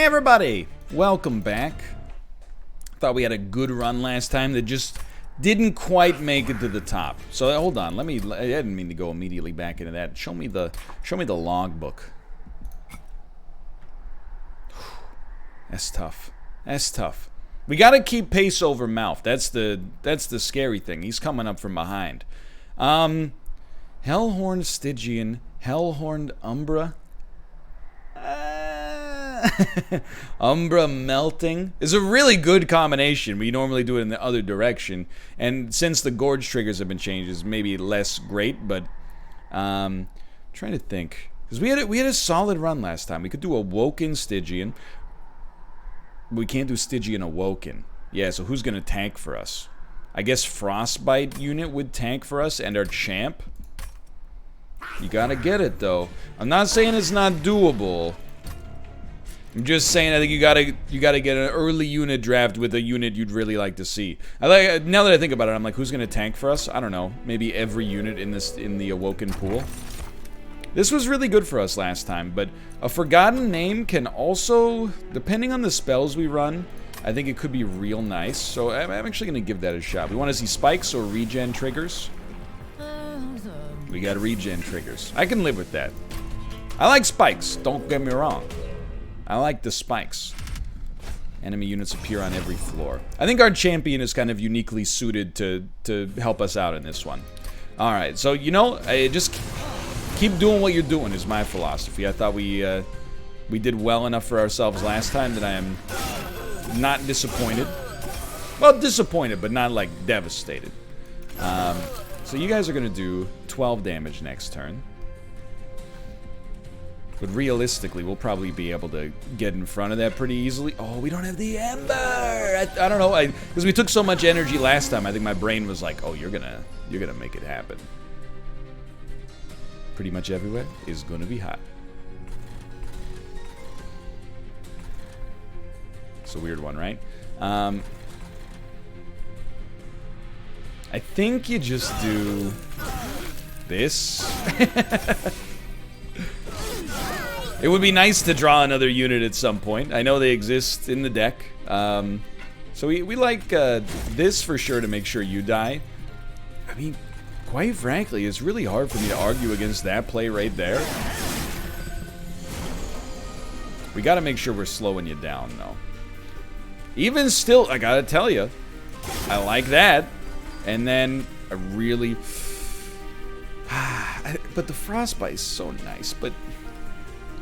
Hey everybody, welcome back. Thought we had a good run last time that just didn't quite make it to the top. So hold on, I didn't mean to go immediately back into that. Show me the logbook. That's tough. That's tough. We gotta keep pace over mouth. That's the scary thing. He's coming up from behind. Hellhorned Stygian, Hellhorned Umbra. Umbra Melting is a really good combination. We normally do it in the other direction, and since the gorge triggers have been changed, it's maybe less great. But trying to think, because we had a solid run last time. We could do Awoken Stygian. We can't do Stygian Awoken. Yeah, so who's gonna tank for us? I guess Frostbite unit would tank for us, and our champ. You gotta get it though. I'm not saying it's not doable. I'm just saying I think you gotta get an early unit draft with a unit you'd really like to see. Now that I think about it, I'm like, who's gonna tank for us? I don't know. Maybe every unit in the Awoken pool. This was really good for us last time, but a forgotten name can also, depending on the spells we run, I think it could be real nice. So I'm actually gonna give that a shot. We want to see spikes or regen triggers. We got regen triggers. I can live with that. I like spikes. Don't get me wrong. I like the spikes. Enemy units appear on every floor. I think our champion is kind of uniquely suited to help us out in this one. Alright, so you know, just keep doing what you're doing is my philosophy. I thought we did well enough for ourselves last time that I am not disappointed. Well, disappointed, but not like devastated. So you guys are gonna do 12 damage next turn. But realistically, we'll probably be able to get in front of that pretty easily. Oh, we don't have the Ember! I don't know, because we took so much energy last time, I think my brain was like, oh, you're gonna make it happen. Pretty much everywhere is gonna be hot. It's a weird one, right? I think you just do this. It would be nice to draw another unit at some point. I know they exist in the deck. So we like this for sure to make sure you die. I mean, quite frankly, it's really hard for me to argue against that play right there. We gotta make sure we're slowing you down, though. Even still, I gotta tell you, I like that. And then I really... but the Frostbite is so nice, but...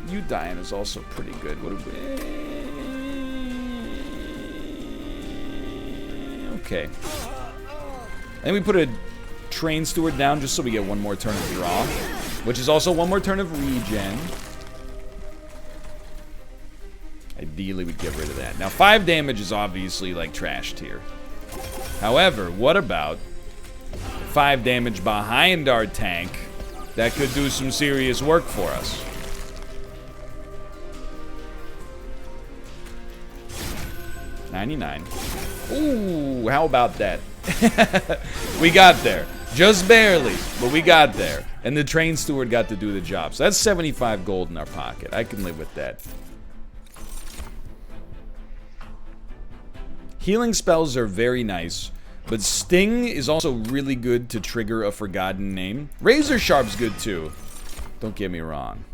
you dying is also pretty good. Okay. And we put a Train Steward down just so we get one more turn of draw, which is also one more turn of regen. Ideally, we'd get rid of that. Now, 5 damage is obviously, like, trashed here. However, what about 5 damage behind our tank that could do some serious work for us? $99. Ooh, how about that? We got there. Just barely, but we got there. And the Train Steward got to do the job. So that's 75 gold in our pocket. I can live with that. Healing spells are very nice, but Sting is also really good to trigger a forgotten name. Razor Sharp's good too. Don't get me wrong.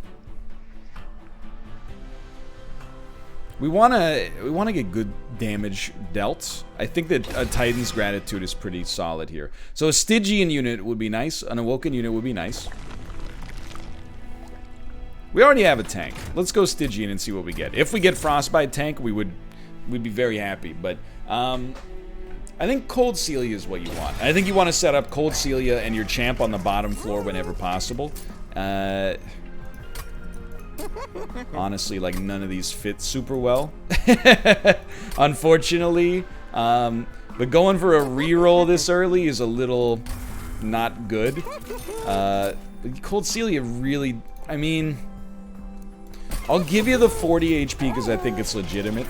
We wanna get good damage dealt. I think that a Titan's Gratitude is pretty solid here. So a Stygian unit would be nice. An Awoken unit would be nice. We already have a tank. Let's go Stygian and see what we get. If we get Frostbite tank, we'd be very happy. But I think Cold Celia is what you want. I think you want to set up Cold Celia and your champ on the bottom floor whenever possible. Honestly, like, none of these fit super well. Unfortunately. But going for a reroll this early is a little not good. Cold Celia really... I mean... I'll give you the 40 HP because I think it's legitimate.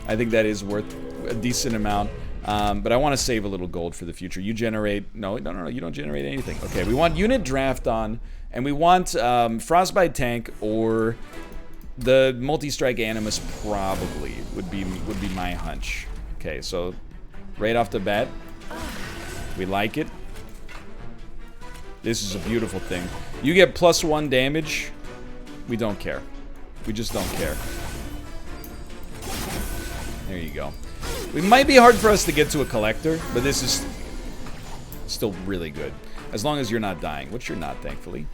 I think that is worth a decent amount. But I want to save a little gold for the future. You generate... No, you don't generate anything. Okay, we want unit draft on... And we want Frostbite tank or The multi-strike Animus probably would be my hunch. Okay, so right off the bat, we like it. This is a beautiful thing. You get +1 damage. We don't care. We just don't care. There you go. It might be hard for us to get to a collector, but this is still really good. As long as you're not dying, which you're not, thankfully.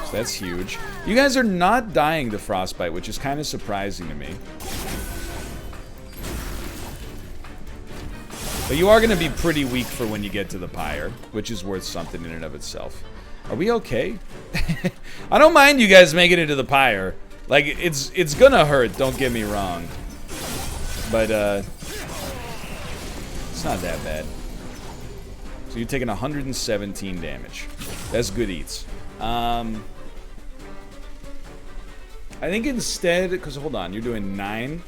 So that's huge. You guys are not dying to frostbite, which is kind of surprising to me. But you are going to be pretty weak for when you get to the pyre, which is worth something in and of itself. Are we okay? I don't mind you guys making it to the pyre. Like, it's gonna hurt, don't get me wrong. But, it's not that bad. So you're taking 117 damage. That's good eats. I think instead, because hold on, you're doing 9.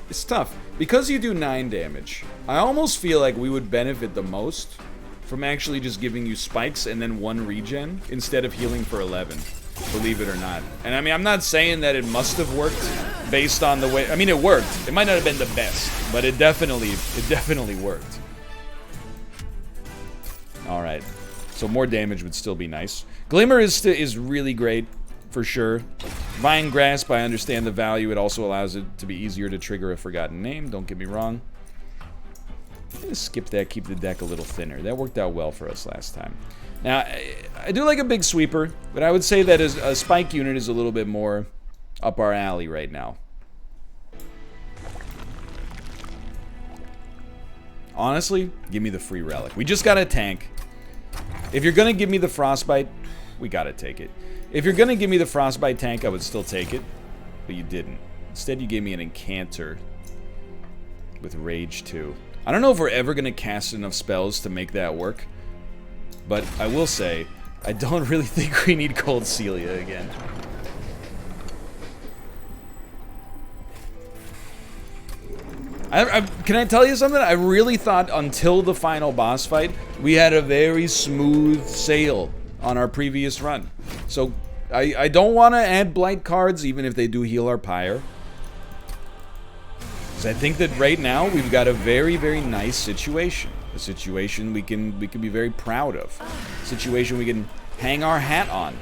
It's tough. Because you do 9 damage, I almost feel like we would benefit the most from actually just giving you spikes and then 1 regen instead of healing for 11. Believe it or not. And I mean, I'm not saying that it must have worked based on the way... I mean, it worked. It might not have been the best, but it definitely worked. Alright. So more damage would still be nice. Glimmer is really great, for sure. Vine Grasp, I understand the value. It also allows it to be easier to trigger a forgotten name. Don't get me wrong. I'm going to skip that, keep the deck a little thinner. That worked out well for us last time. Now, I do like a big sweeper, but I would say that as a spike unit is a little bit more up our alley right now. Honestly, give me the free relic. We just got a tank. If you're going to give me the frostbite, we got to take it. If you're going to give me the frostbite tank, I would still take it, but you didn't. Instead, you gave me an Incanter with Rage 2. I don't know if we're ever going to cast enough spells to make that work. But I will say, I don't really think we need Cold Celia again. Can I tell you something? I really thought until the final boss fight, we had a very smooth sail on our previous run. So, I don't want to add Blight cards, even if they do heal our pyre. Because I think that right now, we've got a very, very nice situation. A situation we can be very proud of. A situation we can hang our hat on.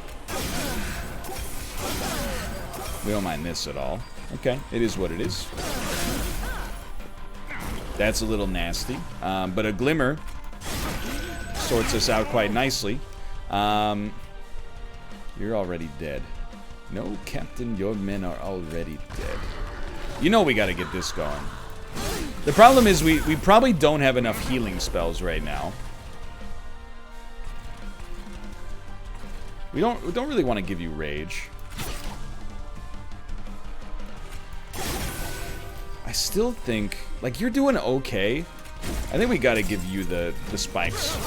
We don't mind this at all. Okay, it is what it is. That's a little nasty. But a Glimmer sorts us out quite nicely. You're already dead. No, Captain, your men are already dead. You know we gotta get this going. The problem is we probably don't have enough healing spells right now. We don't really want to give you Rage. I still think, like, you're doing okay. I think we gotta give you the spikes.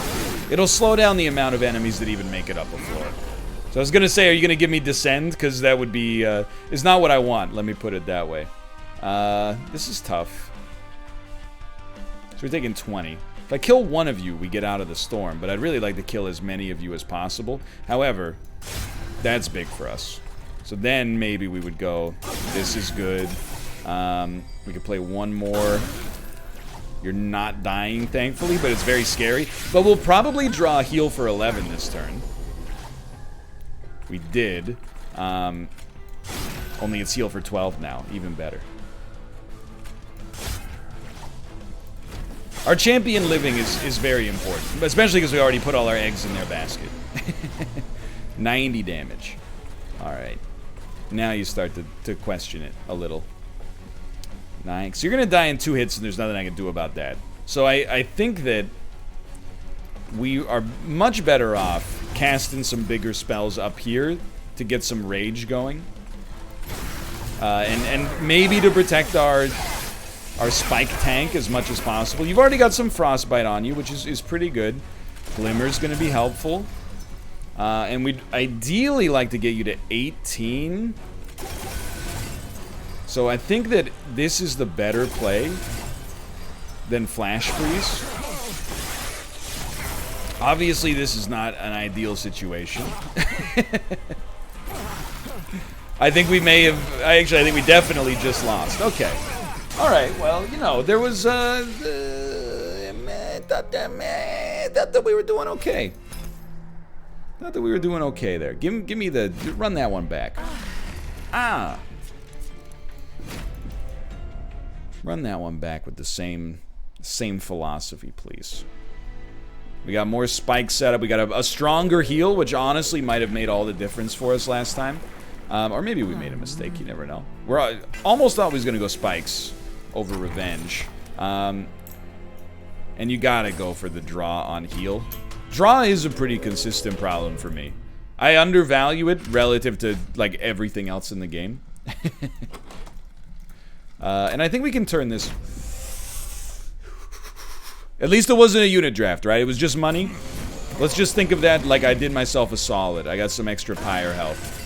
It'll slow down the amount of enemies that even make it up the floor. So I was gonna say, are you gonna give me Descend? Because that would be, is not what I want, let me put it that way. This is tough. So we're taking 20. If I kill one of you, we get out of the storm, but I'd really like to kill as many of you as possible. However, that's big for us. So then maybe we would go, this is good. We could play one more. You're not dying, thankfully, but it's very scary. But we'll probably draw a heal for 11 this turn. We did. Only it's heal for 12 now. Even better. Our champion living is very important. Especially because we already put all our eggs in their basket. 90 damage. Alright. Now you start to question it a little. Nice. You're going to die in 2 hits, and there's nothing I can do about that. So I think that we are much better off casting some bigger spells up here to get some rage going. And maybe to protect our spike tank as much as possible. You've already got some frostbite on you, which is pretty good. Glimmer's going to be helpful. And we'd ideally like to get you to 18. So I think that this is the better play. then flash freeze. Obviously, this is not an ideal situation. I think we may have... I think we definitely just lost. Okay. Alright, well, you know, there was... thought that we were doing okay. Thought that we were doing okay there. Give me the... Run that one back. Ah! Run that one back with the same philosophy, please. We got more spikes set up. We got a stronger heal, which honestly might have made all the difference for us last time. Or maybe we made a mistake. You never know. We're almost always going to go spikes over revenge. And you got to go for the draw on heal. Draw is a pretty consistent problem for me. I undervalue it relative to, like, everything else in the game. And I think we can turn this... At least it wasn't a unit draft, right? It was just money. Let's just think of that like I did myself a solid. I got some extra pyre health.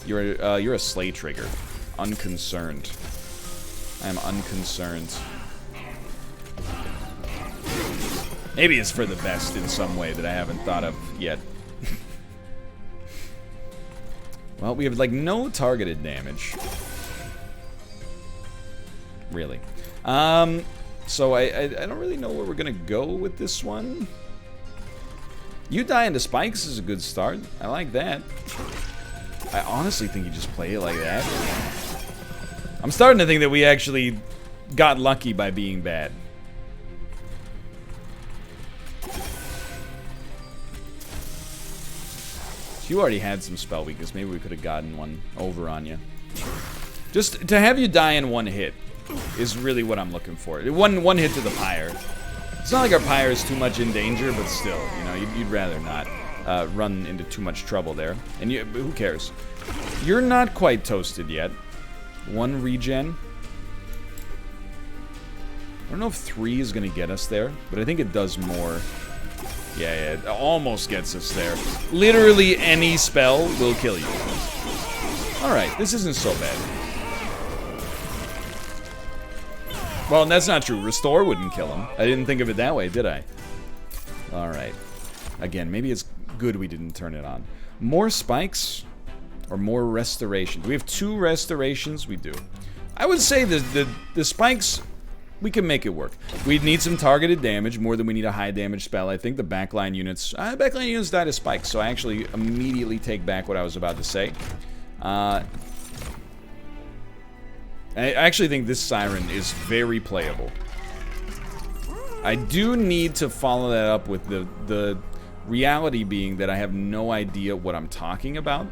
You're a slay trigger. Unconcerned. I am unconcerned. Maybe it's for the best in some way that I haven't thought of yet. Well, we have like no targeted damage. Really. So I don't really know where we're gonna go with this one. You die into spikes is a good start. I like that. I honestly think you just play it like that. I'm starting to think that we actually got lucky by being bad. You already had some spell weakness. Maybe we could have gotten one over on you. Just to have you die in one hit is really what I'm looking for. One hit to the pyre. It's not like our pyre is too much in danger, but still, you know, you'd rather not run into too much trouble there. And who cares? You're not quite toasted yet. One regen. I don't know if 3 is going to get us there, but I think it does more. Yeah, it almost gets us there. Literally any spell will kill you. Alright, this isn't so bad. Well, that's not true. Restore wouldn't kill him. I didn't think of it that way, did I? Alright. Again, maybe it's good we didn't turn it on. More spikes or more restoration? Do we have 2 restorations? We do. I would say the spikes, we can make it work. We'd need some targeted damage more than we need a high damage spell. I think the backline units die to spikes, so I actually immediately take back what I was about to say. I actually think this Siren is very playable. I do need to follow that up with the reality being that I have no idea what I'm talking about.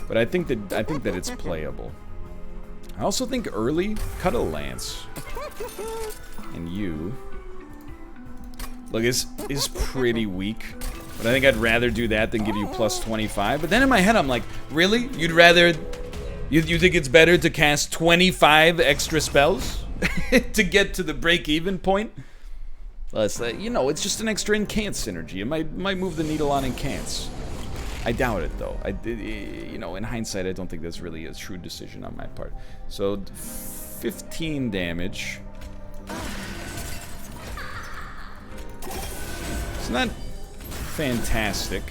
But I think that it's playable. I also think early, cut a lance. And you... Look, is pretty weak. But I think I'd rather do that than give you plus 25. But then in my head I'm like, really? You'd rather... You think it's better to cast 25 extra spells? To get to the break-even point? Well, it's like, you know, it's just an extra incant synergy. It might move the needle on incants. I doubt it, though. You know, in hindsight, I don't think that's really a true decision on my part. So, 15 damage. It's not fantastic.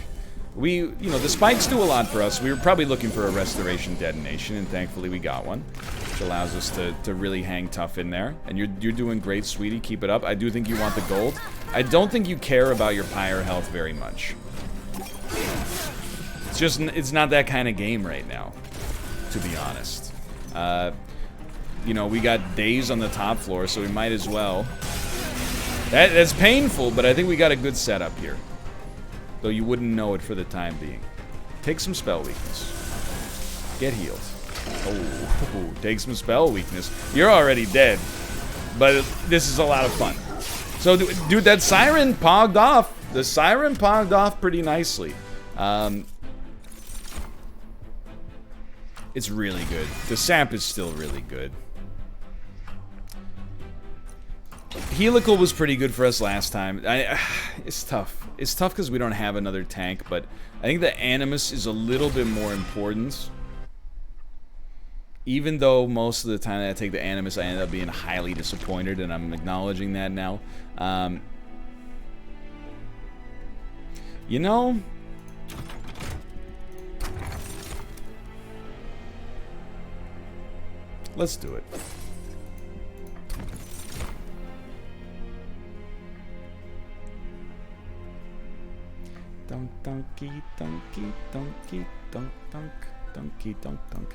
You know, the spikes do a lot for us. We were probably looking for a restoration detonation, and thankfully we got one, which allows us to really hang tough in there. And you're doing great, sweetie. Keep it up. I do think you want the gold. I don't think you care about your pyre health very much. It's not that kind of game right now, to be honest. You know, we got days on the top floor, so we might as well. That's painful, but I think we got a good setup here. Though you wouldn't know it for the time being. Take some spell weakness. Get healed. Oh, take some spell weakness. You're already dead. But this is a lot of fun. So, dude, that Siren pogged off. The Siren pogged off pretty nicely. It's really good. The sap is still really good. Helical was pretty good for us last time. It's tough. It's tough because we don't have another tank, but I think the Animus is a little bit more important. Even though most of the time that I take the Animus, I end up being highly disappointed, and I'm acknowledging that now. You know, let's do it. Dunk, donkey, donkey, donkey, dunk, dunk, donkey, dunk, dunk.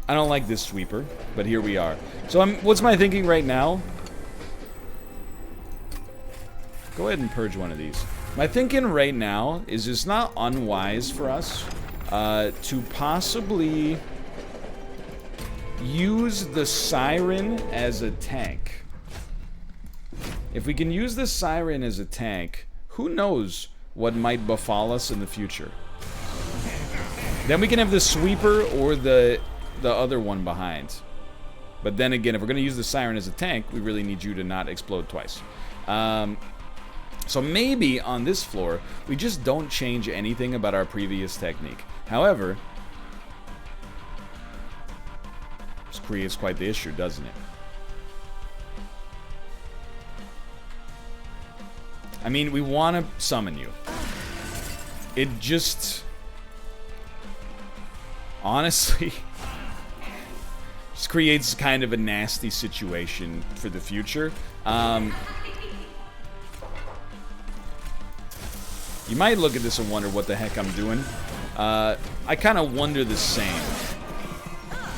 I don't like this sweeper, but here we are. So what's my thinking right now? Go ahead and purge one of these. My thinking right now is it's not unwise for us to possibly use the Siren as a tank. If we can use the Siren as a tank, who knows what might befall us in the future. Then we can have the sweeper or the other one behind. But then again, if we're going to use the Siren as a tank, we really need you to not explode twice. So maybe on this floor, we just don't change anything about our previous technique. However, this creates quite the issue, doesn't it? I mean, we want to summon you. It just... honestly... just creates kind of a nasty situation for the future. You might look at this and wonder what the heck I'm doing. I kind of wonder the same.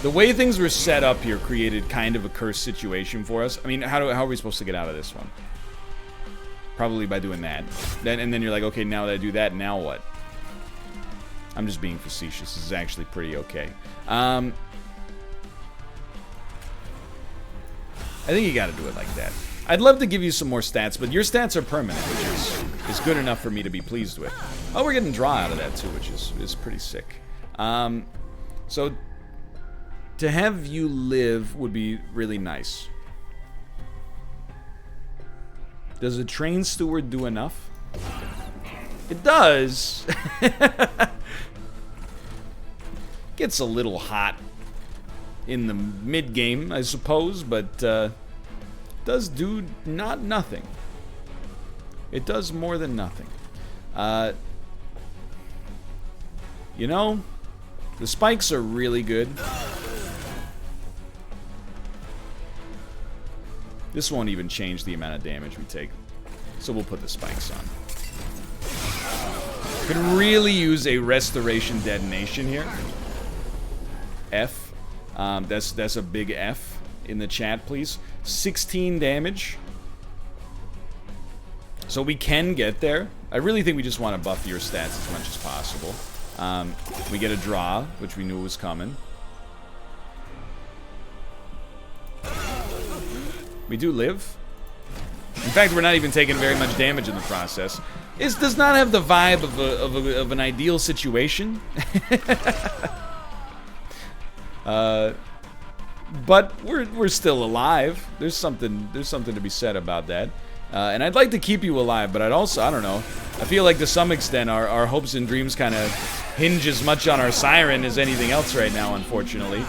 The way things were set up here created kind of a cursed situation for us. I mean, how are we supposed to get out of this one? Probably by doing that. And then you're like, okay, now that I do that, now what? I'm just being facetious. This is actually pretty okay. I think you gotta do it like that. I'd love to give you some more stats, but your stats are permanent, which is good enough for me to be pleased with. Oh, we're getting draw out of that too, which is pretty sick. So to have you live would be really nice. Does a train steward do enough? It does. Gets a little hot in the mid-game, I suppose, but does do not nothing. It does more than nothing. You know, the spikes are really good. This won't even change the amount of damage we take, so we'll put the spikes on. Could really use a restoration detonation here. F. That's a big F in the chat, please. 16 damage. So we can get there. I really think we just want to buff your stats as much as possible. We get a draw, which we knew was coming. We do live. In fact, we're not even taking very much damage in the process. This does not have the vibe of an ideal situation. But we're still alive. There's something to be said about that. And I'd like to keep you alive, but I don't know. I feel like to some extent our hopes and dreams kind of hinge as much on our Siren as anything else right now, unfortunately.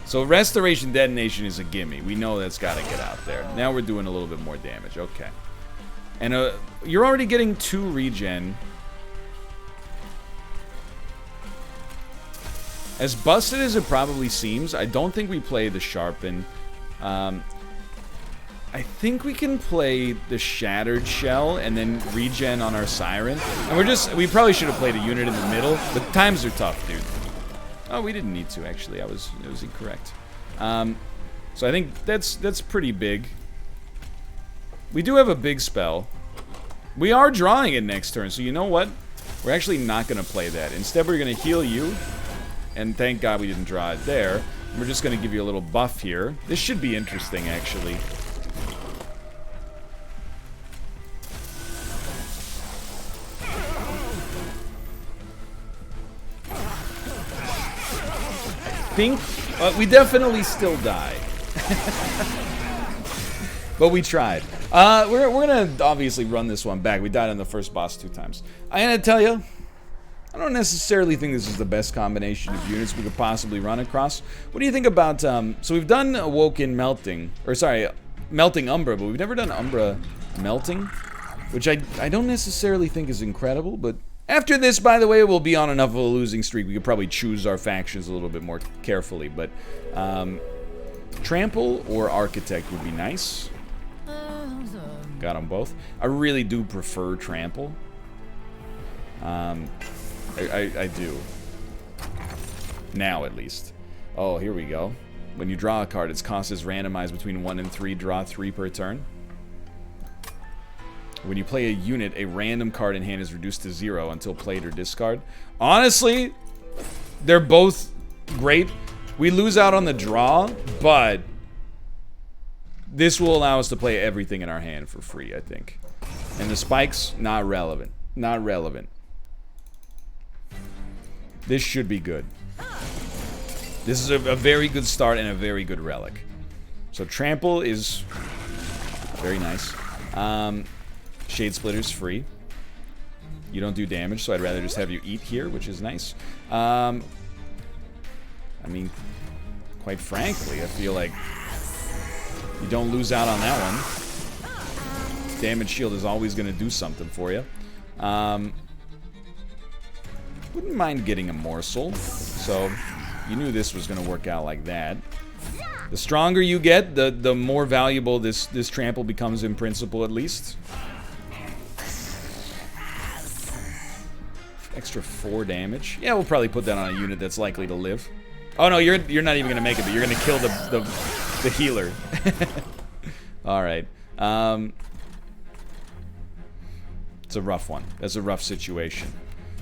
So restoration detonation is a gimme. We know that's got to get out there. Now we're doing a little bit more damage. Okay. And you're already getting 2 regen. As busted as it probably seems, I don't think we play the Sharpen. I think we can play the Shattered Shell and then regen on our Siren. And we probably should have played a unit in the middle, but times are tough, dude. Oh, we didn't need to, actually. It was incorrect. So I think that's pretty big. We do have a big spell. We are drawing it next turn, so you know what? We're actually not going to play that. Instead, we're going to heal you. And thank God we didn't draw it there. We're just going to give you a little buff here. This should be interesting, actually. We definitely still die. But we tried. We're gonna obviously run this one back. We died on the first boss 2 times. I gotta tell you, I don't necessarily think this is the best combination of units we could possibly run across. What do you think about, so we've done Awoken Melting, or sorry, Melting Umbra, but we've never done Umbra Melting, which I don't necessarily think is incredible, but after this, by the way, we'll be on enough of a losing streak. We could probably choose our factions a little bit more carefully, but Trample or Architect would be nice. Got them both. I really do prefer Trample. I do. Now, at least. Oh, here we go. When you draw a card, its cost is randomized between 1 and 3. Draw 3 per turn. When you play a unit, a random card in hand is reduced to 0 until played or discard. Honestly, they're both great. We lose out on the draw, but this will allow us to play everything in our hand for free, I think. And the spikes, not relevant. Not relevant. This should be good. This is a very good start and a very good relic. So Trample is very nice. Shade Splitter's free. You don't do damage, so I'd rather just have you eat here, which is nice. I mean, quite frankly, I feel like you don't lose out on that one. Damage shield is always going to do something for you. Wouldn't mind getting a morsel. So, you knew this was going to work out like that. The stronger you get, the more valuable this trample becomes in principle, at least. Extra 4 damage. Yeah, we'll probably put that on a unit that's likely to live. Oh no, you're not even gonna make it, but you're gonna kill the healer. All right. It's a rough one. That's a rough situation.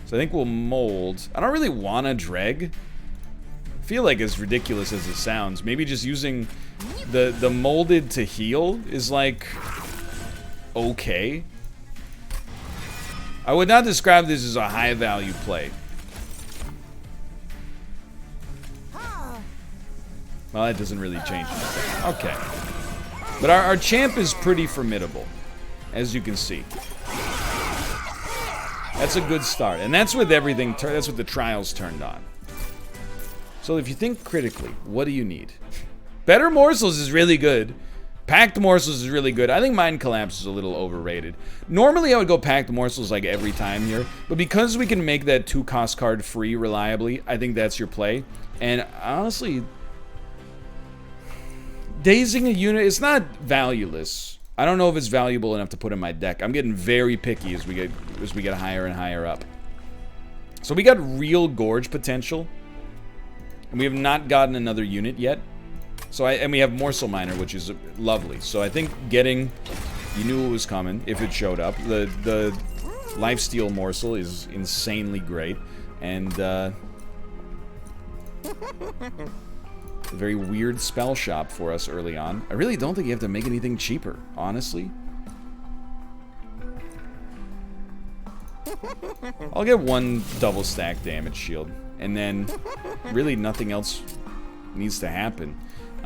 So I think we'll mold. I don't really want to dreg. I feel like, as ridiculous as it sounds, maybe just using the molded to heal is like okay. I would not describe this as a high value play. Well, that doesn't really change anything. Okay. But our champ is pretty formidable, as you can see. That's a good start. And that's with everything, that's with the trials turned on. So if you think critically, what do you need? Better Morsels is really good. Packed Morsels is really good. I think Mind Collapse is a little overrated. Normally I would go Packed Morsels like every time here, but because we can make that 2-cost card free reliably, I think that's your play. And honestly, dazing a unit, it's not valueless. I don't know if it's valuable enough to put in my deck. I'm getting very picky as we get higher and higher up. So we got real Gorge potential, and we have not gotten another unit yet. So and we have Morsel Miner, which is lovely. So I think getting, you knew it was coming if it showed up. The Lifesteal Morsel is insanely great, and a very weird spell shop for us early on. I really don't think you have to make anything cheaper, honestly. I'll get 1 double stack damage shield, and then really nothing else needs to happen.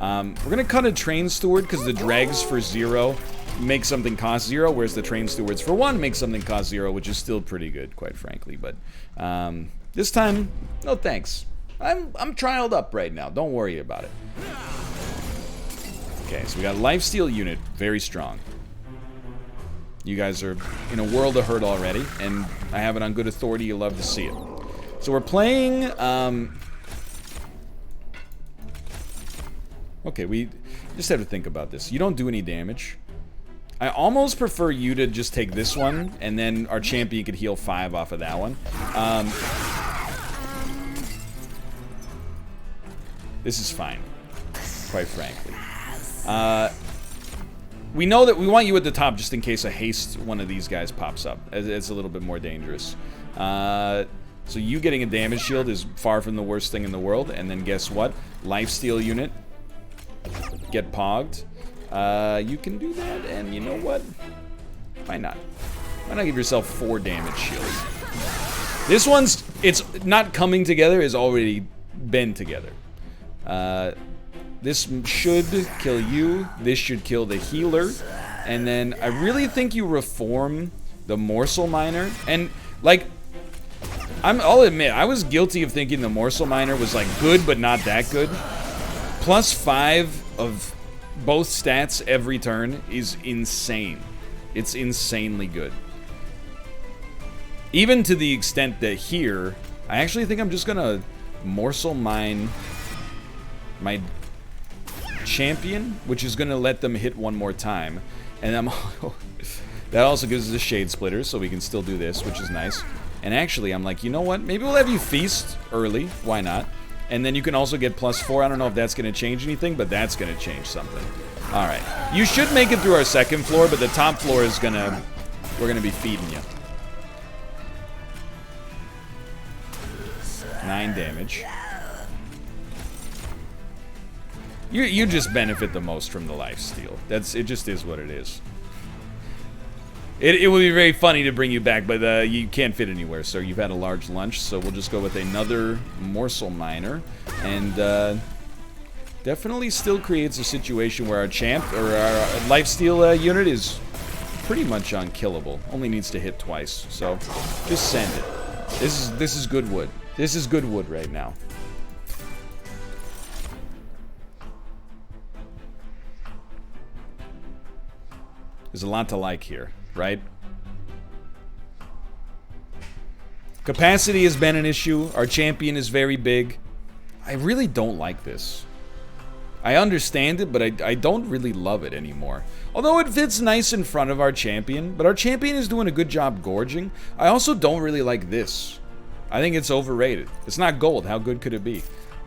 We're gonna cut a Train Steward because the dregs for 0 make something cost 0, whereas the Train Stewards for 1 make something cost 0, which is still pretty good, quite frankly. But this time, no thanks. I'm trialed up right now. Don't worry about it. Okay, so we got a Lifesteal unit, very strong. You guys are in a world of hurt already, and I have it on good authority. You love to see it. So we're playing. Okay, we just have to think about this. You don't do any damage. I almost prefer you to just take this one, and then our champion could heal 5 off of that one. This is fine, quite frankly. We know that we want you at the top just in case a haste one of these guys pops up. It's a little bit more dangerous. So you getting a damage shield is far from the worst thing in the world. And then guess what? Lifesteal unit. Get pogged. You can do that, and you know what? Why not? Why not give yourself 4 damage shields? This one's, it's not coming together, it's already been together. This should kill you. This should kill the healer. And then I really think you reform the Morsel Miner. And, like, I'll admit, I was guilty of thinking the Morsel Miner was like good, but not that good. +5 of both stats every turn is insane. It's insanely good. Even to the extent that here, I actually think I'm just gonna Morsel Mine my champion, which is gonna let them hit one more time. And that also gives us a Shade Splitter, so we can still do this, which is nice. And actually, I'm like, you know what? Maybe we'll have you feast early. Why not? And then you can also get +4. I don't know if that's going to change anything, but that's going to change something. All right. You should make it through our second floor, but the top floor is going to... We're going to be feeding you. 9 damage. You just benefit the most from the lifesteal. It just is what it is. It would be very funny to bring you back, but you can't fit anywhere, so you've had a large lunch, so we'll just go with another Morsel Miner. And definitely still creates a situation where our champ, or our lifesteal unit is pretty much unkillable. Only needs to hit twice, so just send it. This is good wood. This is good wood right now. There's a lot to like here, right? Capacity has been an issue. Our champion is very big. I really don't like this. I understand it, but I don't really love it anymore. Although it fits nice in front of our champion, but our champion is doing a good job gorging. I also don't really like this. I think it's overrated. It's not gold. How good could it be?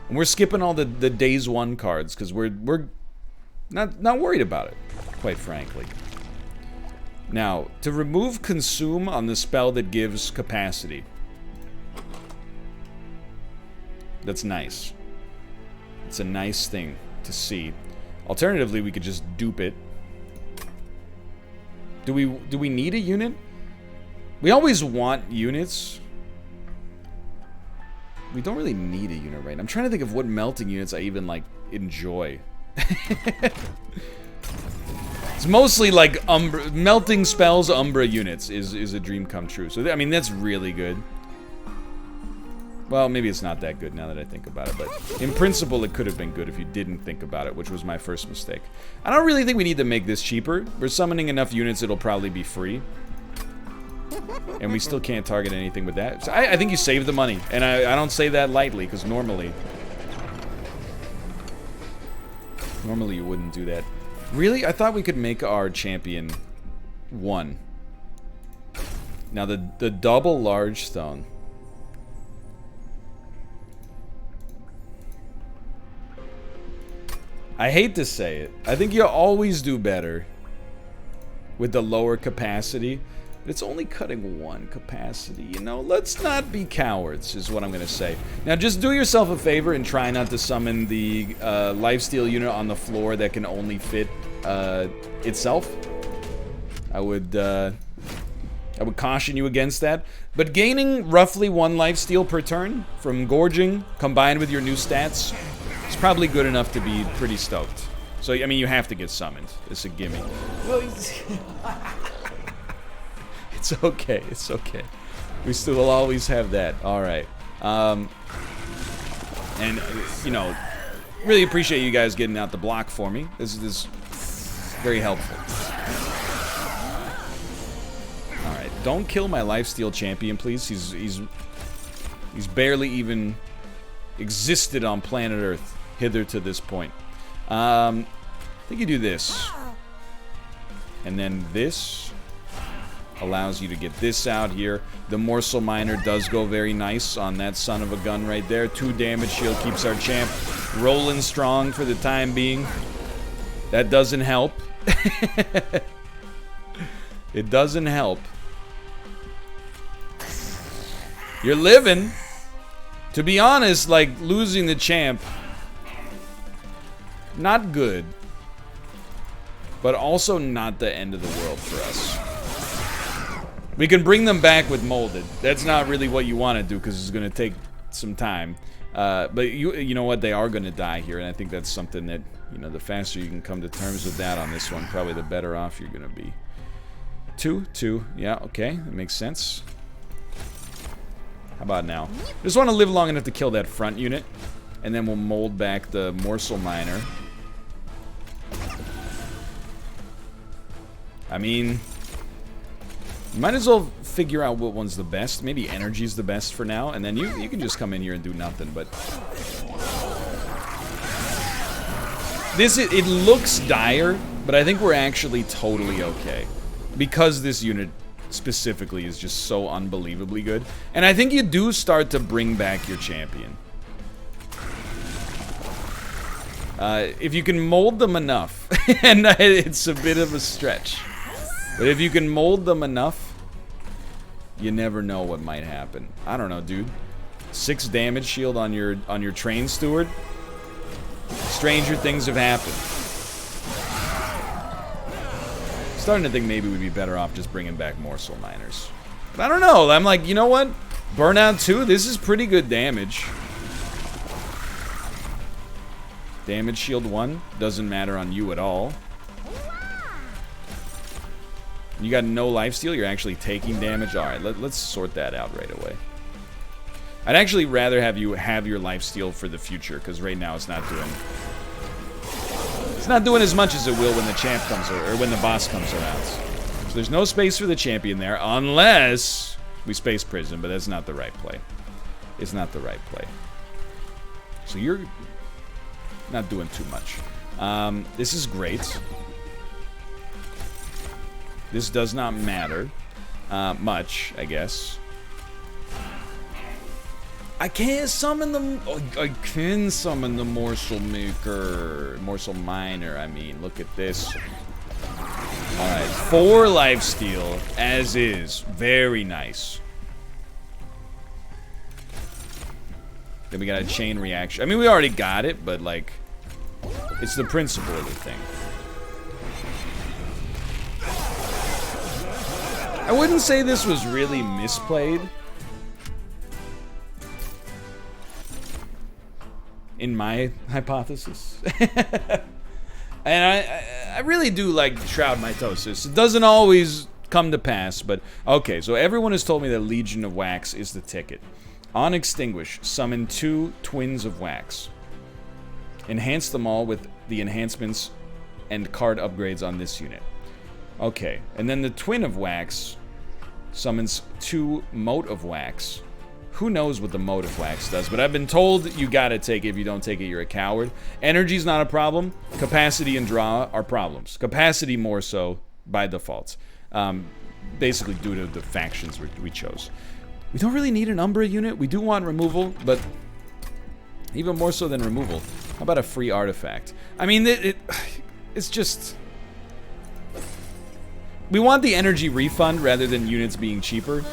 And we're skipping all the days one cards because we're not worried about it, quite frankly. Now, to remove consume on the spell that gives capacity. That's nice. It's a nice thing to see. Alternatively, we could just dupe it. Do we need a unit? We always want units. We don't really need a unit right now. I'm trying to think of what melting units I even, like, enjoy. It's mostly like melting spells, Umbra units is a dream come true. So, I mean, that's really good. Well, maybe it's not that good now that I think about it, but in principle, it could have been good if you didn't think about it, which was my first mistake. I don't really think we need to make this cheaper. We're summoning enough units, it'll probably be free. And we still can't target anything with that. So I think you save the money, and I don't say that lightly, because normally you wouldn't do that. Really? I thought we could make our champion 1. Now, the double large stone. I hate to say it. I think you always do better with the lower capacity. But it's only cutting 1 capacity, you know? Let's not be cowards, is what I'm going to say. Now, just do yourself a favor and try not to summon the lifesteal unit on the floor that can only fit itself. I would caution you against that. But gaining roughly 1 lifesteal per turn from gorging, combined with your new stats, is probably good enough to be pretty stoked. So, I mean, you have to get summoned. It's a gimme. Well, it's okay. It's okay. We still will always have that. All right. And, you know, really appreciate you guys getting out the block for me. This is very helpful. All right. Don't kill my lifesteal champion, please. He's barely even existed on planet Earth hither to this point. I think you do this. And then this allows you to get this out here. The Morsel Miner does go very nice on that son of a gun right there. 2 damage shield keeps our champ rolling strong for the time being. That doesn't help. It doesn't help. You're living. To be honest, like, losing the champ, not good. But also not the end of the world for us. We can bring them back with molded. That's not really what you want to do because it's going to take some time. But you know what? They are going to die here, and I think that's something that, you know, the faster you can come to terms with that on this one, probably the better off you're going to be. 2, 2. Yeah, okay. That makes sense. How about now? Just want to live long enough to kill that front unit. And then we'll mold back the morsel miner. I mean, you might as well figure out what one's the best. Maybe energy's the best for now, and then you can just come in here and do nothing, but... It looks dire, but I think we're actually totally okay. Because this unit specifically is just so unbelievably good. And I think you do start to bring back your champion. If you can mold them enough, and it's a bit of a stretch, but if you can mold them enough, you never know what might happen. I don't know, dude. 6 damage shield on your train steward. Stranger things have happened. Starting to think maybe we'd be better off just bringing back morsel miners. But I don't know. I'm like, you know what? Burnout 2, this is pretty good damage. Damage shield 1 doesn't matter on you at all. You got no lifesteal, you're actually taking damage. Alright, let's sort that out right away. I'd actually rather have you have your lifesteal for the future, because right now it's not doing... It's not doing as much as it will when the champ comes, or when the boss comes around. So there's no space for the champion there, unless we space prison, but that's not the right play. It's not the right play. So you're not doing too much. This is great. This does not matter much, I guess. I can't summon the... Oh, I can summon the morsel maker. Morsel miner, I mean. Look at this. Alright, 4 lifesteal, as is. Very nice. Then we got a chain reaction. I mean, we already got it, but, like... It's the principle of the thing. I wouldn't say this was really misplayed. In my hypothesis. And I really do like Shroud Mitosis. It doesn't always come to pass, but... Okay, so everyone has told me that Legion of Wax is the ticket. On Extinguish, summon 2 Twins of Wax. Enhance them all with the enhancements and card upgrades on this unit. Okay, and then the Twin of Wax summons 2 Mote of Wax. Who knows what the Mote of Wax does, but I've been told you gotta take it. If you don't take it, you're a coward. Energy's not a problem. Capacity and draw are problems. Capacity more so by default. Basically due to the factions we chose. We don't really need an Umbra unit. We do want removal, but even more so than removal. How about a free artifact? I mean, it's just... We want the energy refund rather than units being cheaper.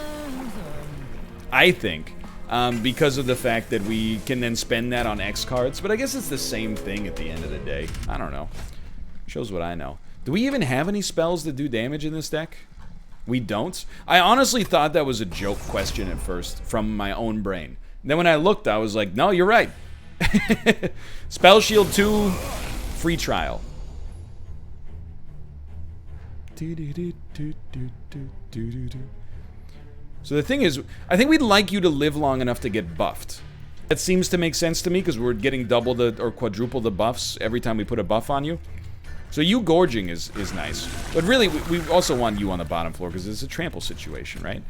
I think, because of the fact that we can then spend that on X cards. But I guess it's the same thing at the end of the day. I don't know. Shows what I know. Do we even have any spells that do damage in this deck? We don't? I honestly thought that was a joke question at first from my own brain. And then when I looked, I was like, no, you're right. Spell Shield 2, free trial. So the thing is, I think we'd like you to live long enough to get buffed. That seems to make sense to me because we're getting double the or quadruple the buffs every time we put a buff on you. So you gorging is nice. But really, we also want you on the bottom floor because it's a trample situation, right?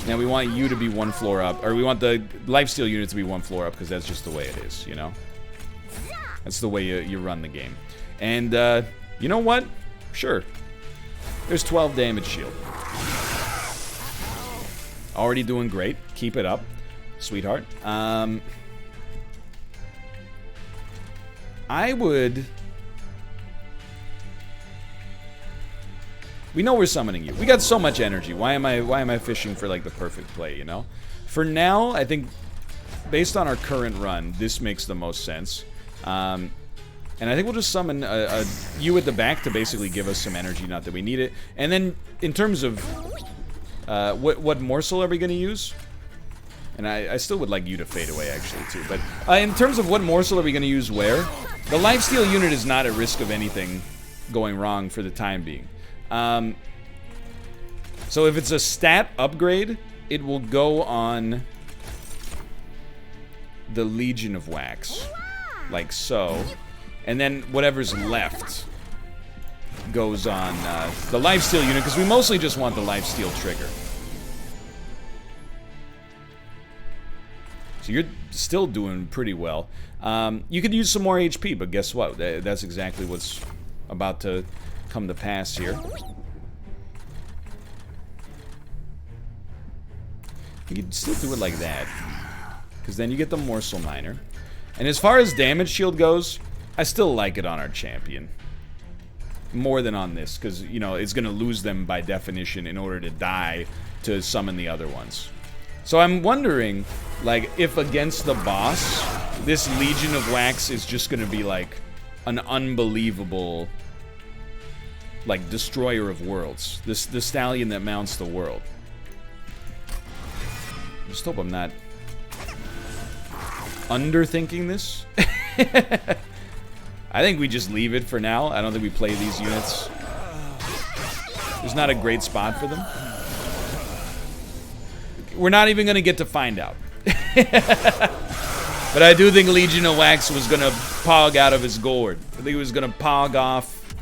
Now we want you to be 1 floor up, or we want the lifesteal unit to be 1 floor up because that's just the way it is, you know? That's the way you run the game. And, you know what? Sure. There's 12 damage shield. Already doing great. Keep it up, sweetheart. I would... We know we're summoning you. We got so much energy. Why am I fishing for like the perfect play, you know? For now, I think based on our current run, this makes the most sense. And I think we'll just summon you at the back to basically give us some energy, not that we need it. And then in terms of what morsel are we going to use? And I still would like you to fade away actually too. But in terms of what morsel are we going to use where? The lifesteal unit is not at risk of anything going wrong for the time being. So if it's a stat upgrade, it will go on the Legion of Wax. Like so. And then whatever's left goes on the lifesteal unit, because we mostly just want the lifesteal trigger. So you're still doing pretty well. You could use some more HP, but guess what? That's exactly what's about to come to pass here. You could still do it like that, because then you get the Morsel Miner. And as far as damage shield goes, I still like it on our champion. More than on this, because, you know, it's going to lose them by definition in order to die to summon the other ones. So I'm wondering, like, if against the boss, this Legion of Wax is just going to be, like, an unbelievable, like, destroyer of worlds. The stallion that mounts the world. Just hope I'm not underthinking this. I think we just leave it for now. I don't think we play these units. There's not a great spot for them. We're not even going to get to find out. But I do think Legion of Wax was going to pog out of his gourd. I think he was going to pog off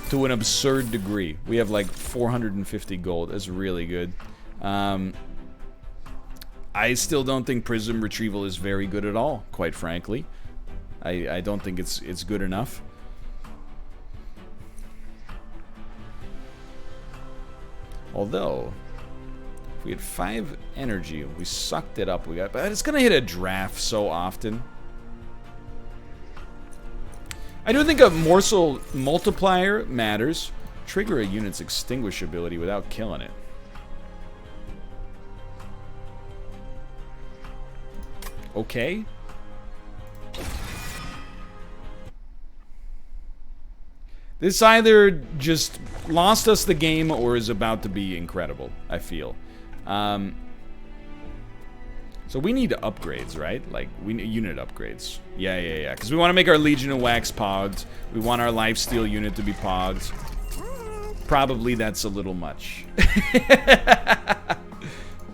to an absurd degree. We have like 450 gold. That's really good. I still don't think Prism Retrieval is very good at all, quite frankly. I don't think it's good enough. Although, if we had 5 energy, we sucked it up. But it's gonna hit a draft so often. I do think a morsel multiplier matters. Trigger a unit's extinguish ability without killing it. Okay. This either just lost us the game or is about to be incredible, I feel. So we need upgrades, right? Like, we need unit upgrades. Yeah. Because we want to make our Legion of Wax pogged. We want our lifesteal unit to be pogged. Probably that's a little much.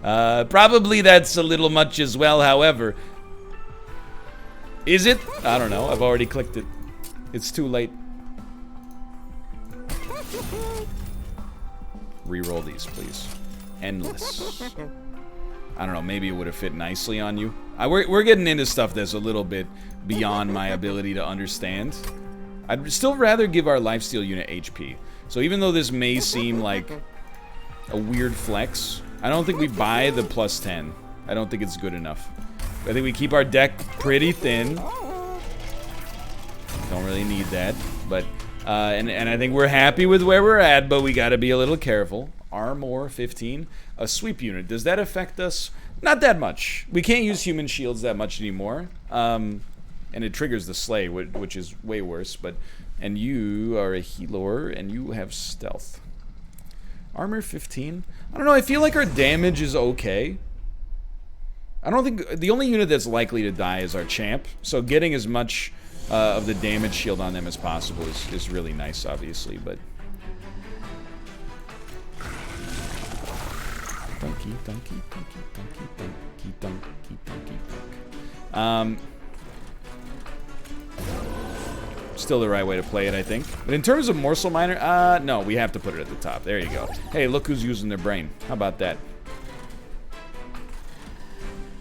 Probably that's a little much as well, however. Is it? I don't know. I've already clicked it. It's too late. Reroll these, please. Endless. I don't know, maybe it would have fit nicely on you. We're getting into stuff that's a little bit beyond my ability to understand. I'd still rather give our lifesteal unit HP. So even though this may seem like a weird flex, I don't think we buy the plus 10. I don't think it's good enough. I think we keep our deck pretty thin. Don't really need that, but and I think we're happy with where we're at, but we gotta be a little careful. Armor 15. A sweep unit. Does that affect us? Not that much. We can't use human shields that much anymore. And it triggers the slay, which is way worse. And you are a healer, and you have stealth. Armor 15. I don't know. I feel like our damage is okay. I don't think the only unit that's likely to die is our champ. So getting as much of the damage shield on them as possible is really nice, obviously, but donkey. Still the right way to play it, I think. But in terms of Morsel Miner, no, we have to put it at the top. There you go. Hey, look who's using their brain. How about that?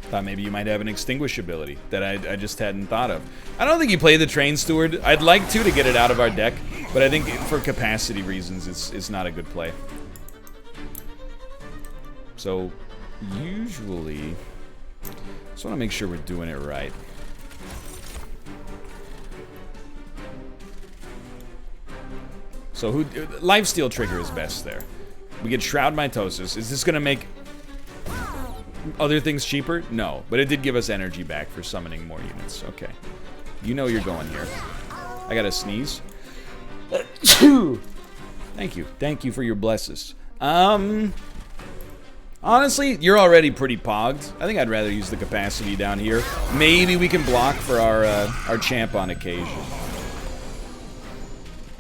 Thought maybe you might have an extinguish ability that I just hadn't thought of. I don't think you play the Train Steward. I'd like to get it out of our deck, but I think for capacity reasons, it's not a good play. So, usually, just want to make sure we're doing it right. So, Lifesteal trigger is best there. We get Shroud Mitosis. Is this going to make other things cheaper? No, but it did give us energy back for summoning more units. Okay. You know you're going here. I gotta sneeze. Thank you. Thank you for your blesses. Honestly, you're already pretty pogged. I think I'd rather use the capacity down here. Maybe we can block for our champ on occasion.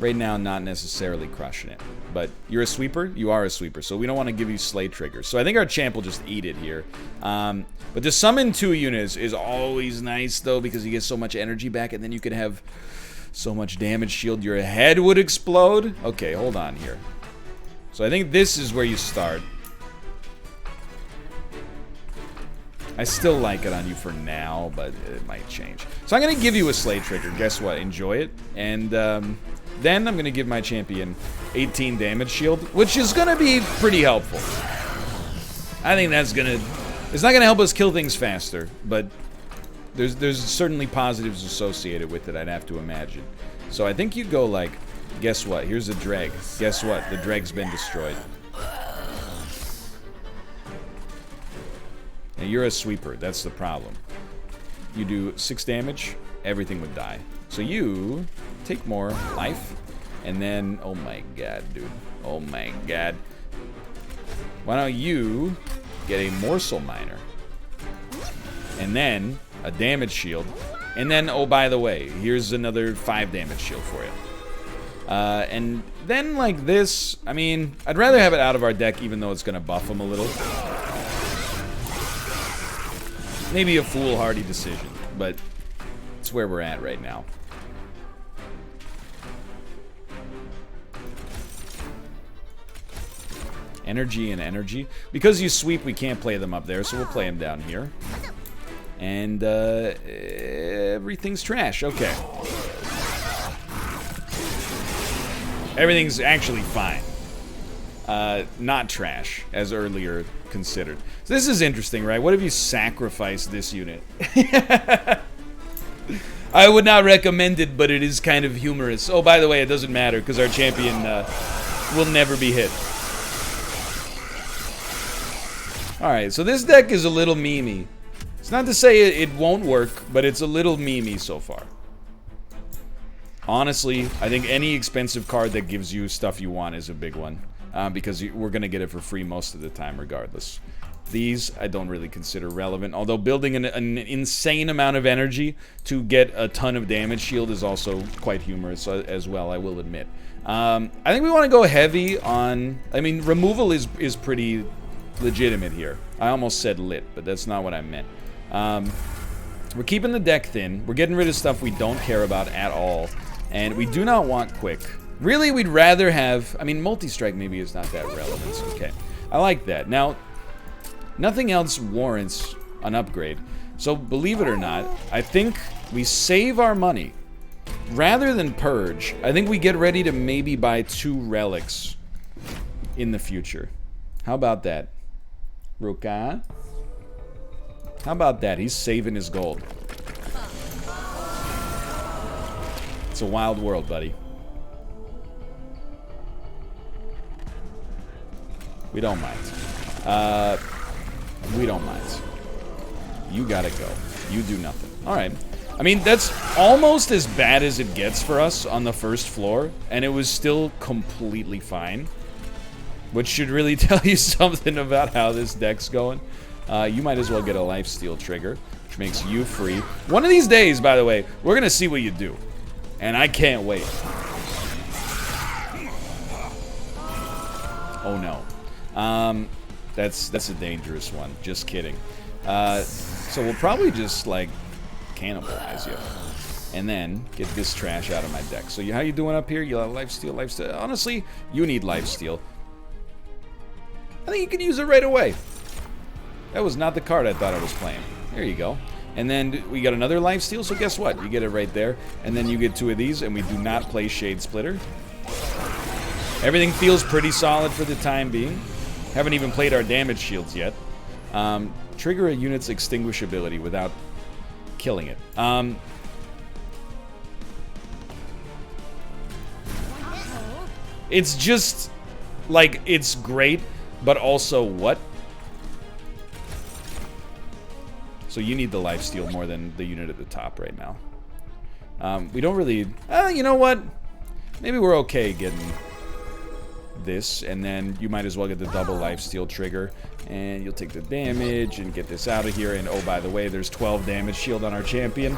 Right now, not necessarily crushing it. But you're a sweeper? You are a sweeper, so we don't want to give you Slay triggers. So I think our champ will just eat it here. But to summon 2 units is always nice, though, because you get so much energy back, and then you can have so much damage shield your head would explode. Okay, hold on here. So I think this is where you start. I still like it on you for now, but it might change. So I'm going to give you a Slay trigger. Guess what? Enjoy it. And then I'm going to give my champion 18 damage shield, which is going to be pretty helpful. I think that's going to... It's not going to help us kill things faster, but there's certainly positives associated with it, I'd have to imagine. So I think you go like... Guess what? Here's a dreg. Guess what? The dreg's been destroyed. Now you're a sweeper, that's the problem. You do 6 damage, everything would die. So you take more life, and then, oh my god, dude. Oh my god. Why don't you get a morsel miner? And then a damage shield. And then, oh, by the way, here's another 5 damage shield for you. And then, like this, I mean, I'd rather have it out of our deck, even though it's going to buff them a little. Maybe a foolhardy decision, but it's where we're at right now. Energy and energy. Because you sweep, we can't play them up there, so we'll play them down here. And everything's trash. Okay. Everything's actually fine. Not trash, as earlier considered. So this is interesting, right? What if you sacrifice this unit? I would not recommend it, but it is kind of humorous. Oh, by the way, it doesn't matter, because our champion will never be hit. Alright, so this deck is a little memey. It's not to say it won't work, but it's a little memey so far. Honestly, I think any expensive card that gives you stuff you want is a big one. Because we're going to get it for free most of the time regardless. These I don't really consider relevant, although building an insane amount of energy to get a ton of damage shield is also quite humorous as well, I will admit. I think we want to go heavy on... I mean, removal is pretty legitimate here. I almost said lit, but that's not what I meant. We're keeping the deck thin. We're getting rid of stuff we don't care about at all. And we do not want quick. Really, we'd rather have... I mean, multi-strike maybe is not that relevant. Okay, I like that. Now, nothing else warrants an upgrade. So, believe it or not, I think we save our money. Rather than purge, I think we get ready to maybe buy 2 relics in the future. How about that? Ruka? How about that? He's saving his gold. It's a wild world, buddy. We don't mind. We don't mind. You gotta go. You do nothing. Alright. I mean, that's almost as bad as it gets for us on the first floor, and it was still completely fine. Which should really tell you something about how this deck's going. You might as well get a lifesteal trigger, which makes you free. One of these days, by the way, we're gonna see what you do. And I can't wait. Oh no. That's a dangerous one. Just kidding. So we'll probably just, like, cannibalize you. And then get this trash out of my deck. So how you doing up here? You have lifesteal, lifesteal. Honestly, you need lifesteal. I think you can use it right away. That was not the card I thought I was playing. There you go. And then we got another lifesteal, so guess what? You get it right there. And then you get 2 of these, and we do not play Shade Splitter. Everything feels pretty solid for the time being. Haven't even played our damage shields yet. Trigger a unit's extinguishability without killing it. It's just, like, it's great, but also what? So you need the lifesteal more than the unit at the top right now. We don't really... you know what? Maybe we're okay getting this, and then you might as well get the double lifesteal trigger, and you'll take the damage and get this out of here. And oh, by the way, there's 12 damage shield on our champion.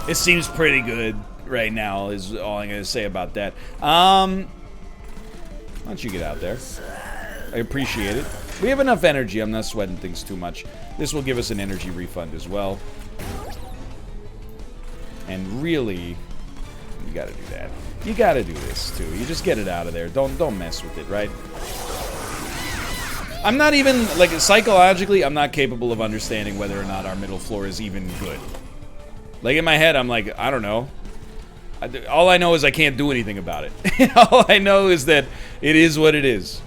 It seems pretty good right now, is all I'm going to say about that. Why don't you get out there? I appreciate it. We have enough energy. I'm not sweating things too much. This will give us an energy refund as well. And really, you got to do that. You got to do this, too. You just get it out of there. Don't mess with it, right? I'm not even, like, psychologically, I'm not capable of understanding whether or not our middle floor is even good. Like, in my head, I'm like, I don't know. All I know is I can't do anything about it. All I know is that it is what it is.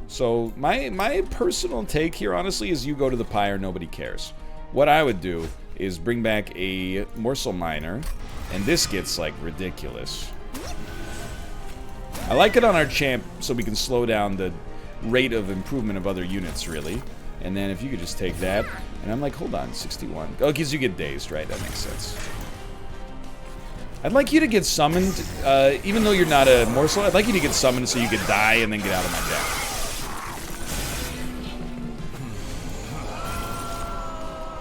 So, my personal take here, honestly, is you go to the pyre, nobody cares. What I would do is bring back a morsel miner, and this gets, like, ridiculous. I like it on our champ so we can slow down the rate of improvement of other units, really. And then if you could just take that, and I'm like, hold on, 61. Oh, because you get dazed, right? That makes sense. I'd like you to get summoned, even though you're not a morsel, I'd like you to get summoned so you could die and then get out of my deck.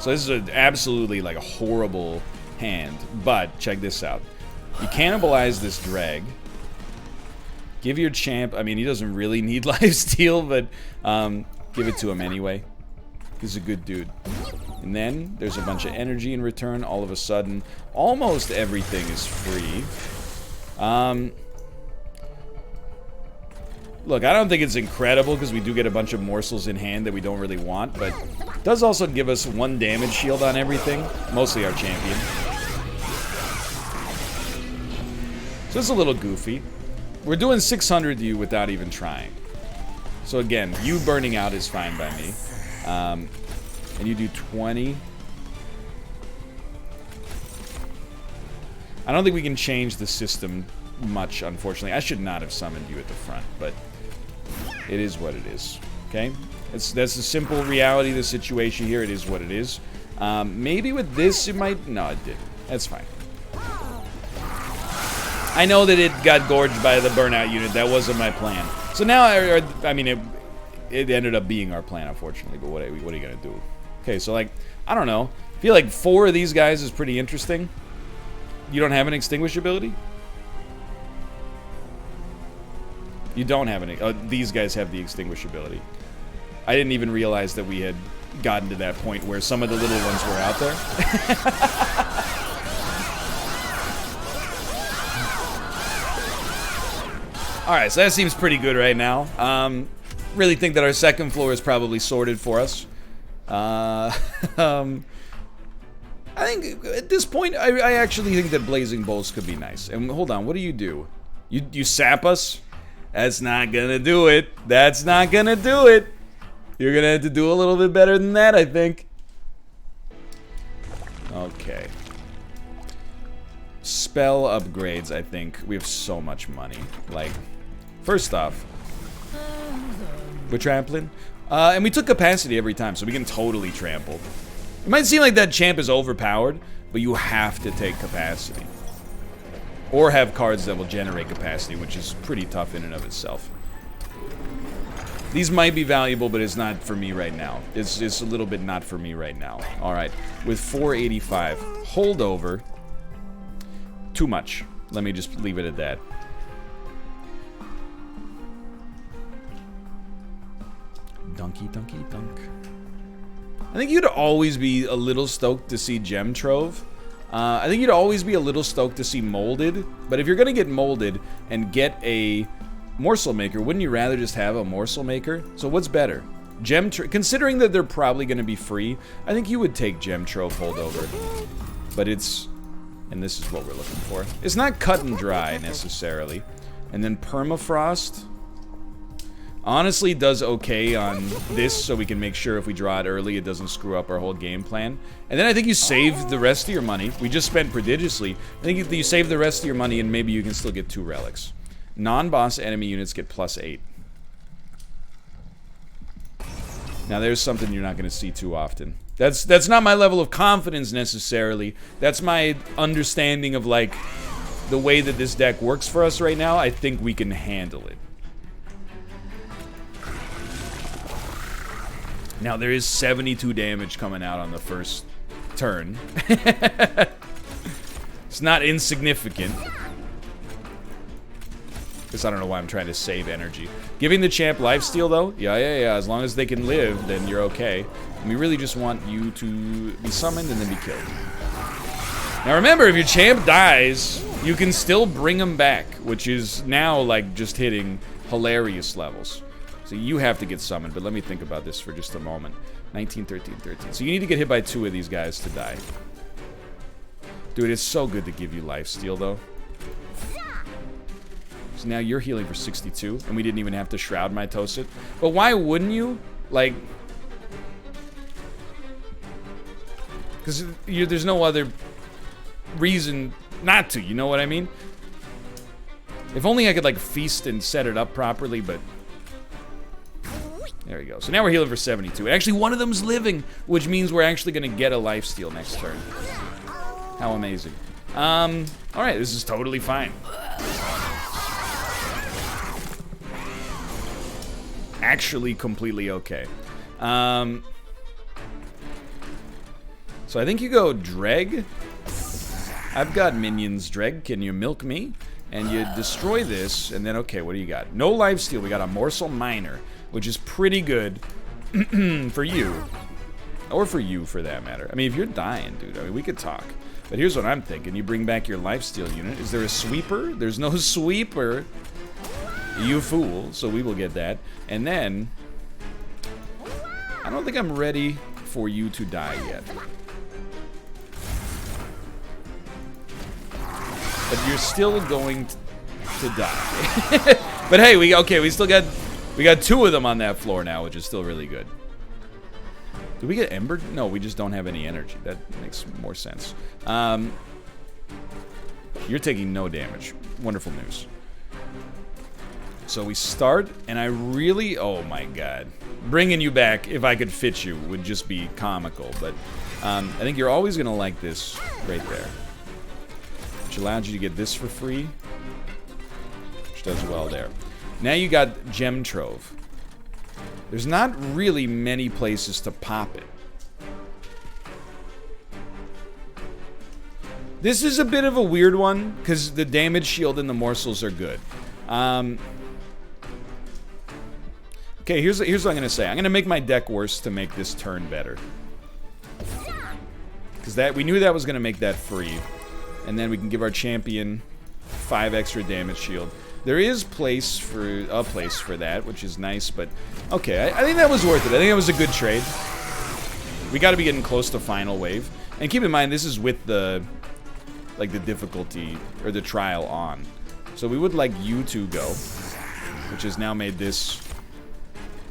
So this is absolutely like a horrible hand, but check this out. You cannibalize this drag. Give your champ, I mean, he doesn't really need lifesteal, but give it to him anyway. He's a good dude. And then there's a bunch of energy in return. All of a sudden, almost everything is free. Look, I don't think it's incredible because we do get a bunch of morsels in hand that we don't really want, but it does also give us 1 damage shield on everything. Mostly our champion. So it's a little goofy. We're doing 600 to you without even trying. So again, you burning out is fine by me. And you do 20. I don't think we can change the system much, unfortunately. I should not have summoned you at the front, but it is what it is. Okay? That's the simple reality of the situation here. It is what it is. Maybe with this it might... No, it didn't. That's fine. I know that it got gorged by the burnout unit. That wasn't my plan. So now, I mean, it ended up being our plan, unfortunately. But what are you going to do? Okay, so, like, I don't know. I feel like 4 of these guys is pretty interesting. You don't have an extinguish ability? You don't have any. Oh, these guys have the extinguish ability. I didn't even realize that we had gotten to that point where some of the little ones were out there. Alright, so that seems pretty good right now. Really think that our second floor is probably sorted for us. I think at this point, I actually think that Blazing Bolts could be nice. And hold on, what do? You sap us? That's not gonna do it. That's not gonna do it. You're gonna have to do a little bit better than that, I think. Okay. Spell upgrades, I think. We have so much money. Like, first off, we're trampling. And we took capacity every time, so we can totally trample. It might seem like that champ is overpowered, but you have to take capacity. Or have cards that will generate capacity, which is pretty tough in and of itself. These might be valuable, but it's not for me right now. It's a little bit not for me right now. Alright, with 485. Holdover. Too much. Let me just leave it at that. Dunky, dunky, dunk. I think you'd always be a little stoked to see Gem Trove. I think you'd always be a little stoked to see Molded. But if you're going to get Molded and get a Morsel Maker, wouldn't you rather just have a Morsel Maker? So what's better? Considering that they're probably going to be free, I think you would take Gem Trove Holdover. But it's... And this is what we're looking for. It's not cut and dry, necessarily. And then Permafrost... honestly does okay on this, so we can make sure if we draw it early, it doesn't screw up our whole game plan. And then I think you save the rest of your money. We just spent prodigiously. I think you save the rest of your money, and maybe you can still get 2 relics. Non-boss enemy units get +8. Now, there's something you're not going to see too often. That's not my level of confidence, necessarily. That's my understanding of, like, the way that this deck works for us right now. I think we can handle it. Now, there is 72 damage coming out on the first turn. It's not insignificant. Guess I don't know why I'm trying to save energy. Giving the champ lifesteal, though? Yeah. As long as they can live, then you're okay. And we really just want you to be summoned and then be killed. Now remember, if your champ dies, you can still bring him back, which is now, like, just hitting hilarious levels. So you have to get summoned, but let me think about this for just a moment. 19, 13, 13. So you need to get hit by 2 of these guys to die. Dude, it's so good to give you lifesteal, though. So now you're healing for 62, and we didn't even have to Shroud Mitosis. But why wouldn't you? Like... Because there's no other reason not to, you know what I mean? If only I could, like, feast and set it up properly, but... There we go. So now we're healing for 72. Actually, one of them's living, which means we're actually going to get a lifesteal next turn. How amazing. Alright, this is totally fine. Actually completely okay. So I think you go Dreg. I've got minions, Dreg. Can you milk me? And you destroy this, and then, okay, what do you got? No lifesteal. We got a Morsel Miner, which is pretty good for you. Or for you, for that matter. I mean, if you're dying, dude, I mean, we could talk. But here's what I'm thinking. You bring back your lifesteal unit. Is there a sweeper? There's no sweeper. You fool. So we will get that. And then... I don't think I'm ready for you to die yet. But you're still going to die. But hey, we still got... We got 2 of them on that floor now, which is still really good. Did we get Ember? No, we just don't have any energy. That makes more sense. You're taking no damage. Wonderful news. So we start, and I really... Oh my god. Bringing you back, if I could fit you, would just be comical. But I think you're always going to like this right there. Which allows you to get this for free. Which does well there. Now you got Gem Trove. There's not really many places to pop it. This is a bit of a weird one, because the damage shield and the morsels are good. Okay, here's what I'm going to say. I'm going to make my deck worse to make this turn better. Because we knew that was going to make that free. And then we can give our champion 5 extra damage shield. There is a place for that, which is nice, but okay, I think that was worth it. I think it was a good trade. We got to be getting close to final wave. And keep in mind, this is with the difficulty, or the trial on. So we would like you to go, which has now made this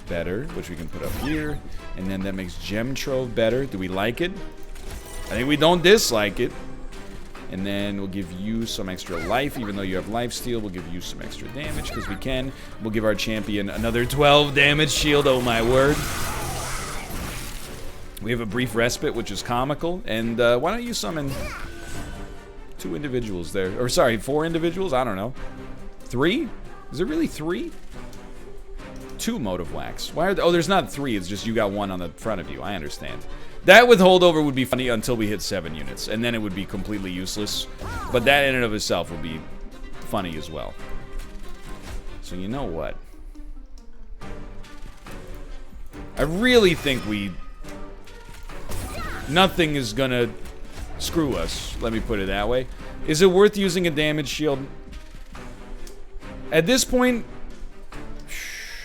better, which we can put up here. And then that makes Gem Trove better. Do we like it? I think we don't dislike it. And then we'll give you some extra life, even though you have lifesteal. We'll give you some extra damage, because we can. We'll give our champion another 12 damage shield, oh my word. We have a brief respite, which is comical. And why don't you summon 2 individuals there? Or sorry, 4 individuals? I don't know. 3? Is it really 3? 2 Motive Wax. Why are oh, there's not 3, it's just you got 1 on the front of you. I understand. That with holdover would be funny until we hit 7 units, and then it would be completely useless. But that in and of itself would be funny as well. So you know what? I really think nothing is gonna screw us, let me put it that way. Is it worth using a damage shield? At this point,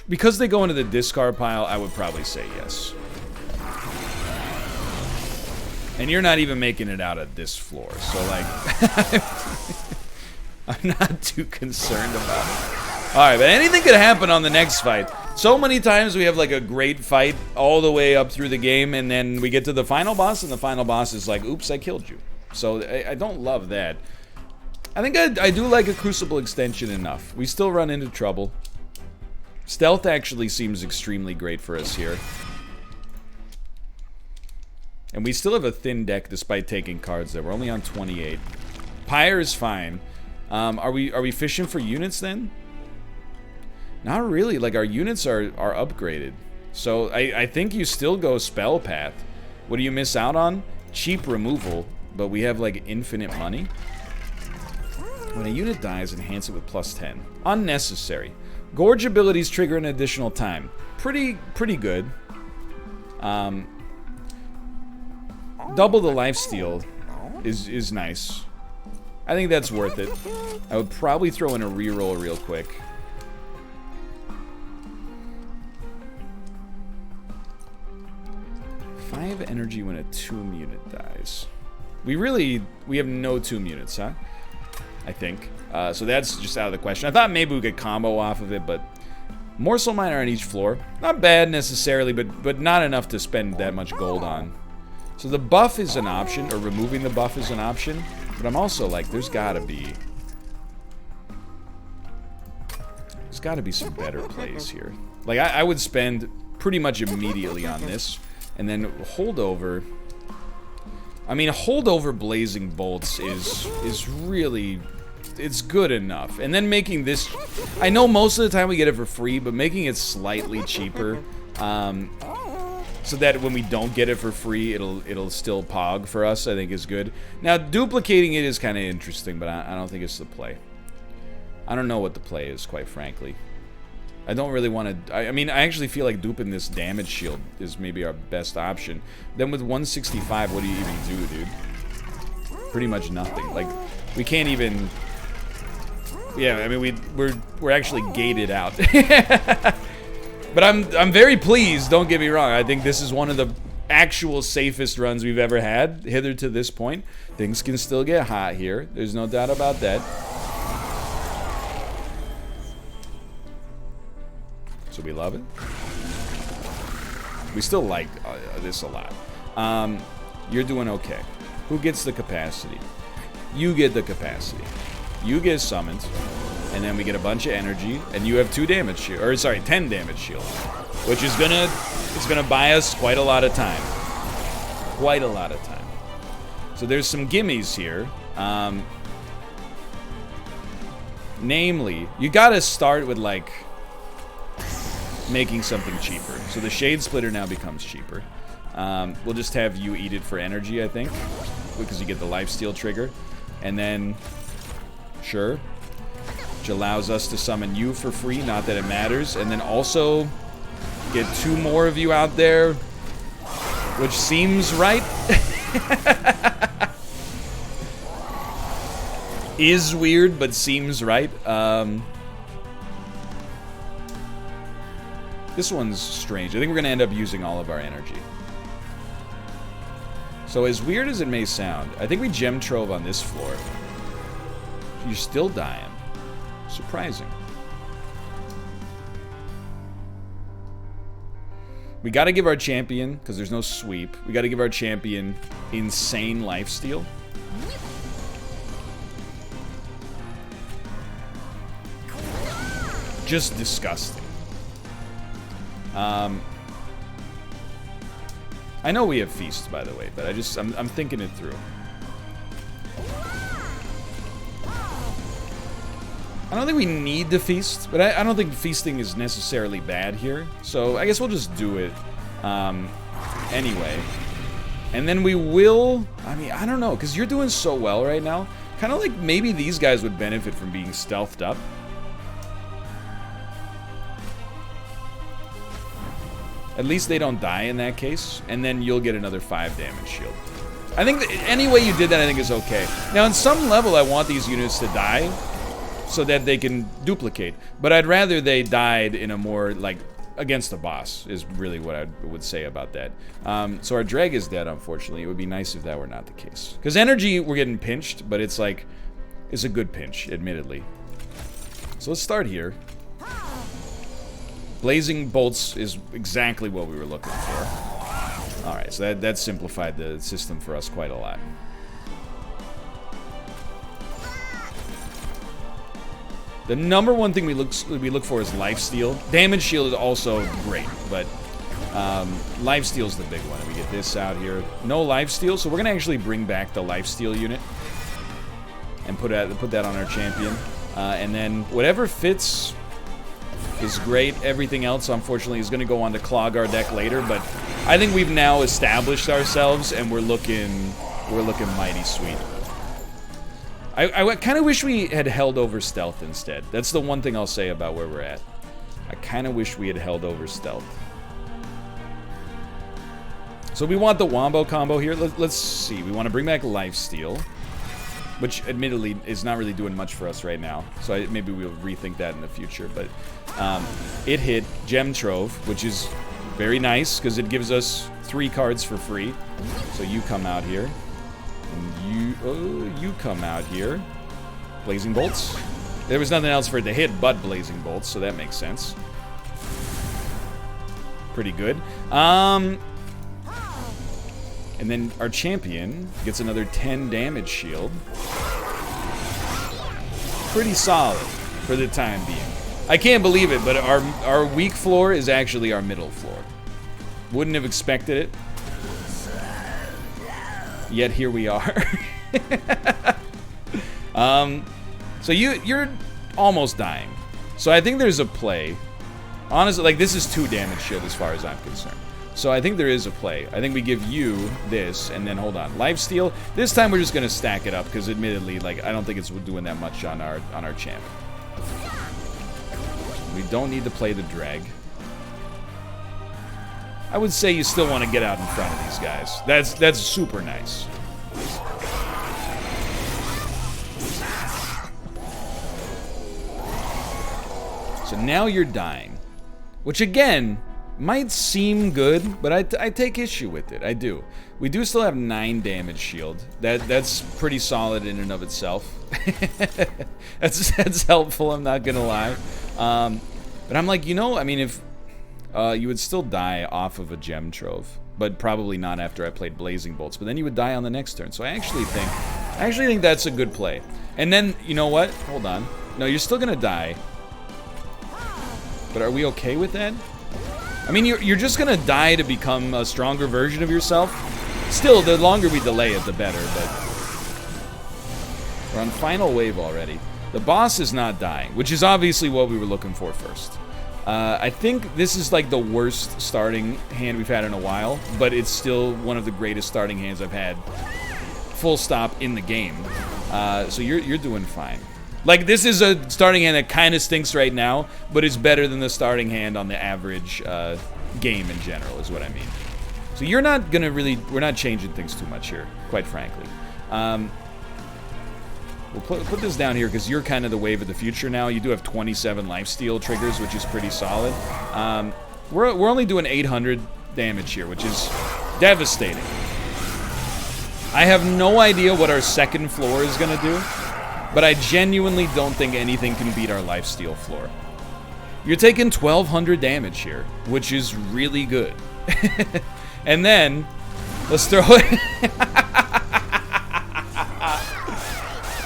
because they go into the discard pile, I would probably say yes. And you're not even making it out of this floor, so like, I'm not too concerned about it. Alright, but anything could happen on the next fight. So many times we have like a great fight all the way up through the game, and then we get to the final boss, and the final boss is like, oops, I killed you. So I don't love that. I think I do like a Crucible extension enough. We still run into trouble. Stealth actually seems extremely great for us here. And we still have a thin deck despite taking cards there. We're only on 28. Pyre is fine. Are we fishing for units then? Not really. Like, our units are upgraded. So I think you still go Spell Path. What do you miss out on? cheap removal, but we have like infinite money. When a unit dies, enhance it with +10. Unnecessary. Gorge abilities trigger an additional time. Pretty good. Double the lifesteal is nice. I think that's worth it. I would probably throw in a reroll real quick. Five energy when a tomb unit dies. We have no tomb units, huh? I think. So that's just out of the question. I thought maybe we could combo off of it, but morsel miner on each floor. Not bad necessarily, but not enough to spend that much gold on. So the buff is an option, or removing the buff is an option, but I'm also like, there's gotta be some better plays here. Like, I would spend pretty much immediately on this, and then holdover. I mean, holdover blazing bolts is really, it's good enough. And then making this, I know most of the time we get it for free, but making it slightly cheaper, so that when we don't get it for free, it'll still pog for us, I think is good. Now, duplicating it is kind of interesting, but I don't think it's the play. I don't know what the play is, quite frankly. I don't really want to... I mean, I actually feel like duping this damage shield is maybe our best option. Then with 165, what do you even do, dude? Pretty much nothing. Like, we can't even... Yeah, I mean, we're actually gated out. But I'm very pleased, don't get me wrong. I think this is one of the actual safest runs we've ever had hither to this point. Things can still get hot here. There's no doubt about that. So we love it. We still like this a lot. You're doing okay. Who gets the capacity? You get the capacity. You get summoned, and then we get a bunch of energy, and you have 2 damage shield, or sorry, 10 damage shield, which is gonna buy us quite a lot of time. Quite a lot of time. So there's some gimmies here. Namely, you gotta start with like making something cheaper. So the Shade Splitter now becomes cheaper. We'll just have you eat it for energy, I think, because you get the lifesteal trigger, and then sure, which allows us to summon you for free, not that it matters, and then also get 2 more of you out there, which seems right. Is weird, but seems right. This one's strange. I think we're gonna end up using all of our energy. So as weird as it may sound, I think we gem trove on this floor. You're still dying. Surprising. We gotta give our champion, because there's no sweep, we gotta give our champion insane lifesteal. Just disgusting. I know we have feasts, by the way, but I'm thinking it through. I don't think we need to feast, but I don't think feasting is necessarily bad here. So I guess we'll just do it anyway. And then we will... I mean, I don't know, because you're doing so well right now. Kind of like maybe these guys would benefit from being stealthed up. At least they don't die in that case. And then you'll get another 5 damage shield. I think that any way you did that, I think is okay. Now, on some level, I want these units to die so that they can duplicate. But I'd rather they died in a more, like, against the boss, is really what I would say about that. So our drag is dead, unfortunately. It would be nice if that were not the case. Because energy, we're getting pinched, but it's like, it's a good pinch, admittedly. So let's start here. Blazing bolts is exactly what we were looking for. Alright, so that simplified the system for us quite a lot. The number one thing we look for is lifesteal. Damage shield is also great, but lifesteal is the big one. We get this out here. No lifesteal, so we're gonna actually bring back the lifesteal unit and put that on our champion. And then whatever fits is great. Everything else, unfortunately, is gonna go on to clog our deck later. But I think we've now established ourselves, and we're looking mighty sweet. I kind of wish we had held over stealth instead. That's the one thing I'll say about where we're at. I kind of wish we had held over stealth. So we want the wombo combo here. Let's see. We want to bring back lifesteal, which admittedly is not really doing much for us right now. So maybe we'll rethink that in the future. But it hit Gem Trove, which is very nice because it gives us 3 cards for free. So you come out here. And you come out here. Blazing Bolts. There was nothing else for it to hit but Blazing Bolts, so that makes sense. Pretty good. And then our champion gets another 10 damage shield. Pretty solid for the time being. I can't believe it, but our weak floor is actually our middle floor. Wouldn't have expected it. Yet here we are. So you're almost dying. So I think there's a play. Honestly, like, this is 2 damage shield as far as I'm concerned. So I think there is a play. I think we give you this, and then, hold on, lifesteal. This time we're just gonna stack it up, because admittedly, like, I don't think it's doing that much on our champ. We don't need to play the drag. I would say you still want to get out in front of these guys. That's super nice. So now you're dying, which again might seem good, but I take issue with it. I do. We do still have 9 damage shield. That's pretty solid in and of itself. that's helpful. I'm not gonna lie. But I'm like, you know, I mean, if you would still die off of a Gem Trove, but probably not after I played Blazing Bolts. But then you would die on the next turn. So I actually think that's a good play. And then, you know what? Hold on. No, you're still gonna die. But are we okay with that? I mean, you're just gonna die to become a stronger version of yourself. Still, the longer we delay it, the better. But we're on final wave already. The boss is not dying, which is obviously what we were looking for first. I think this is like the worst starting hand we've had in a while, but it's still one of the greatest starting hands I've had, full stop, in the game. So you're doing fine. Like, this is a starting hand that kind of stinks right now, but it's better than the starting hand on the average game in general, is what I mean. So you're not gonna really, we're not changing things too much here, quite frankly. We'll put this down here because you're kind of the wave of the future now. You do have 27 lifesteal triggers, which is pretty solid. We're only doing 800 damage here, which is devastating. I have no idea what our second floor is going to do, but I genuinely don't think anything can beat our lifesteal floor. You're taking 1,200 damage here, which is really good. And then, let's throw it...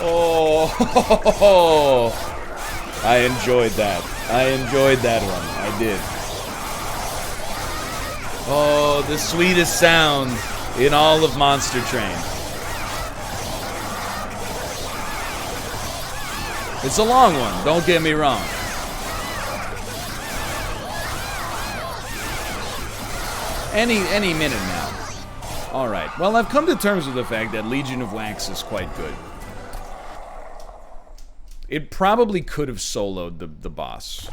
Oh, I enjoyed that. I enjoyed that one. I did. Oh, the sweetest sound in all of Monster Train. It's a long one, don't get me wrong. Any minute now. Alright, well, I've come to terms with the fact that Legion of Wax is quite good. It probably could have soloed the boss.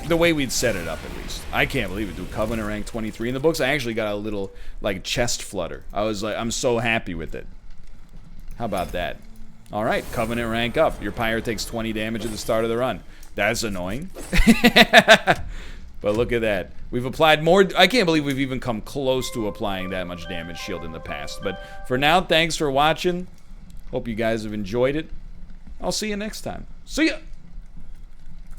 The way we'd set it up, at least. I can't believe it, dude. Covenant rank 23 in the books. I actually got a little, like, chest flutter. I was like, I'm so happy with it. How about that? Alright, Covenant rank up. Your Pyre takes 20 damage at the start of the run. That's annoying. But look at that. We've applied more... I can't believe we've even come close to applying that much damage shield in the past. But for now, thanks for watching. Hope you guys have enjoyed it. I'll see you next time. See ya!